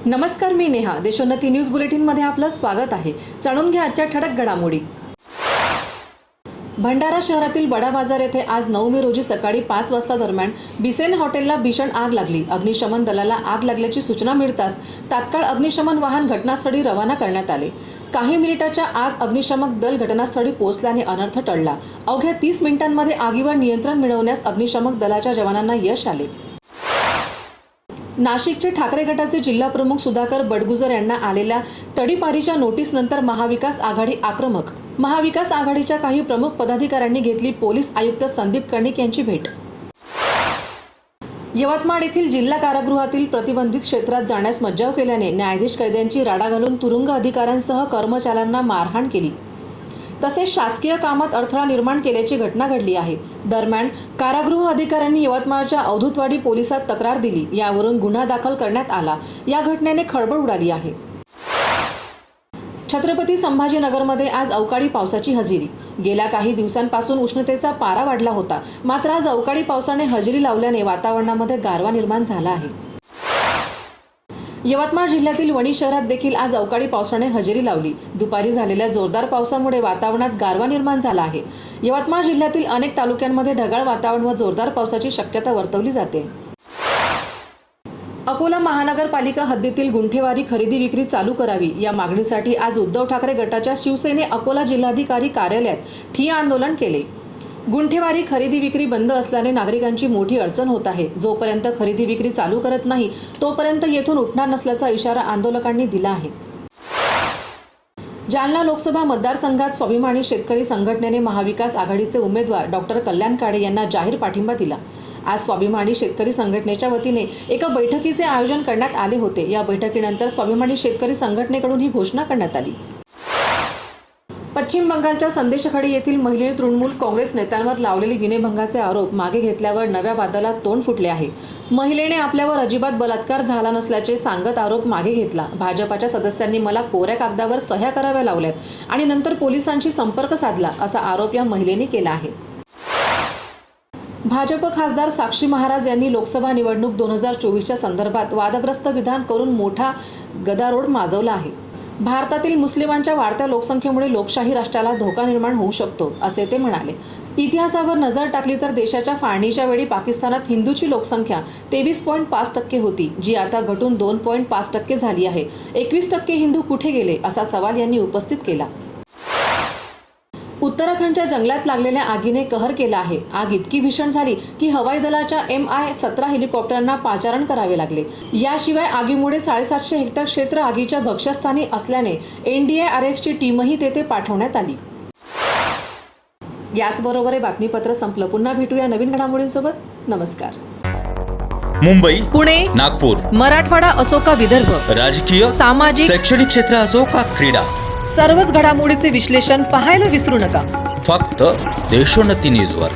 नमस्कार, मी नेहा. देशोन्नती न्यूज बुलेटिनमध्ये आपलं स्वागत आहे. जाणून घ्या आजच्या ठळक घडामोडी. भंडारा शहरातील बडा बाजार येथे आज 9 मे रोजी सकाळी 5 वाजता दरम्यान बिसेन हॉटेलला भीषण आग लागली. अग्निशमन दलाला आग लागल्याची सूचना मिळताच तात्काळ अग्निशमन वाहन घटनास्थळी रवाना करण्यात आले. काही मिनिटाच्या आत अग्निशमक दल घटनास्थळी पोहोचल्याने अनर्थ टळला. अवघ्या 30 मिनिटांमध्ये आगीवर नियंत्रण मिळवण्यास अग्निशमक दलाच्या जवानांना यश आले. नाशिकचे ठाकरे गटाचे जिल्हा प्रमुख सुधाकर बडगुजर यांना आलेल्या तडीपारीच्या नोटीसनंतर महाविकास आघाडी आक्रमक. महाविकास आघाडीच्या काही प्रमुख पदाधिकाऱ्यांनी घेतली पोलीस आयुक्त संदीप कर्णिक यांची भेट. यवतमाळ येथील जिल्हा कारागृहातील प्रतिबंधित क्षेत्रात जाण्यास मज्जाव केल्याने न्यायाधीश कैद्यांची राडा घालून तुरुंग अधिकाऱ्यांसह कर्मचाऱ्यांना मारहाण केली. तसेच शासकीय कामात अडथळा निर्माण केल्याची घटना घडली आहे. दरम्यान कारागृह अधिकाऱ्यांनी यवतमाळच्या अवधूतवाडी पोलिसात तक्रार दिली. यावरून गुन्हा दाखल करण्यात आला. या घटनेने खळबळ उडाली आहे. छत्रपती संभाजीनगरमध्ये आज अवकाळी पावसाची हजेरी. गेल्या काही दिवसांपासून उष्णतेचा पारा वाढला होता. मात्र आज अवकाळी पावसाने हजेरी लावल्याने वातावरणामध्ये गारवा निर्माण झाला आहे. यवतमाळ जिल्ह्यातील वणी शहरात देखील आज अवकाळी पावसाने हजेरी लावली. दुपारी झालेल्या जोरदार पावसामुळे वातावरणात गारवा निर्माण झाला आहे. यवतमाळ जिल्ह्यातील अनेक तालुक्यांमध्ये ढगाळ वातावरण व जोरदार पावसाची शक्यता वर्तवली जाते. अकोला महानगरपालिका हद्दीतील गुंठेवारी खरेदी विक्री चालू करावी या मागणीसाठी आज उद्धव ठाकरे गटाच्या शिवसेने अकोला जिल्हाधिकारी कार्यालयात ठिय्या आंदोलन केले. गुंठेवारी खरेदी विक्री बंद असल्याने नागरिकांची मोठी अडचण होत आहे. जोपर्यंत खरेदी विक्री चालू करत नाही तोपर्यंत येथून उठणार नसल्याचा इशारा आंदोलकांनी दिला आहे. जालना लोकसभा मतदारसंघात स्वाभिमानी शेतकरी संघटनेने महाविकास आघाडीचे उमेदवार डॉक्टर कल्याण काळे यांना जाहीर पाठिंबा दिला. आज स्वाभिमानी शेतकरी संघटनेच्या वतीने एका बैठकीचे आयोजन करण्यात आले होते. या बैठकीनंतर स्वाभिमानी शेतकरी संघटनेकडून ही घोषणा करण्यात आली. पश्चिम बंगालच्या संदेशखाडी येथील महिलेने तृणमूल काँग्रेस नेत्यांवर लावलेले विनयभंगाचे आरोप मागे घेतल्यावर नव्या वादाला तोंड फुटले आहे. महिलेने आपल्यावर अजिबात बलात्कार झाला नसल्याचे सांगत आरोप मागे घेतला. भाजपाच्या सदस्यांनी मला कोऱ्या कागदावर सह्या कराव्या लावल्यात आणि नंतर पोलिसांशी संपर्क साधला असा आरोप या महिलेने केला आहे. भाजप खासदार साक्षी महाराज यांनी लोकसभा निवडणूक 2024च्या संदर्भात वादग्रस्त विधान करून मोठा गदारोळ माजवला आहे. भारतातील मुस्लिमांच्या वाढत्या लोकसंख्येमुळे लोकशाही राष्ट्राला धोका निर्माण होऊ शकतो असे ते म्हणाले. इतिहासावर नजर टाकली तर देशाच्या फाळणीच्या वेळी पाकिस्तानात हिंदूची लोकसंख्या 23.5% होती, जी आता घटून 2.5% झाली आहे. 21% हिंदू कुठे गेले असा सवाल यांनी उपस्थित केला. उत्तराखंडच्या जंगलात लागलेल्या आगीने कहर केला आहे. आग इतकी भीषण झाली की हवाई दलाच्या MI-17 हेलिकॉप्टरांना पाचारण करावे लागले. याशिवाय आगीमुळे 750 हेक्टर क्षेत्र आगीच्या भक्ष्यस्थानी असल्याने NDRFची टीमही तेथे पाठवण्यात आली. याचबरोबर हे बातमीपत्र संपलं. पुन्हा भेटूया नवीन घडामोडींसोबत. नमस्कार. मुंबई, पुणे, नागपूर, मराठवाडा असो का विदर्भ, राजकीय, सामाजिक, शैक्षणिक क्षेत्र असो का क्रीडा, सर्वच घडामोडीचे विश्लेषण पाहायला विसरू नका. फक्त देशोन्नती न्यूजवर.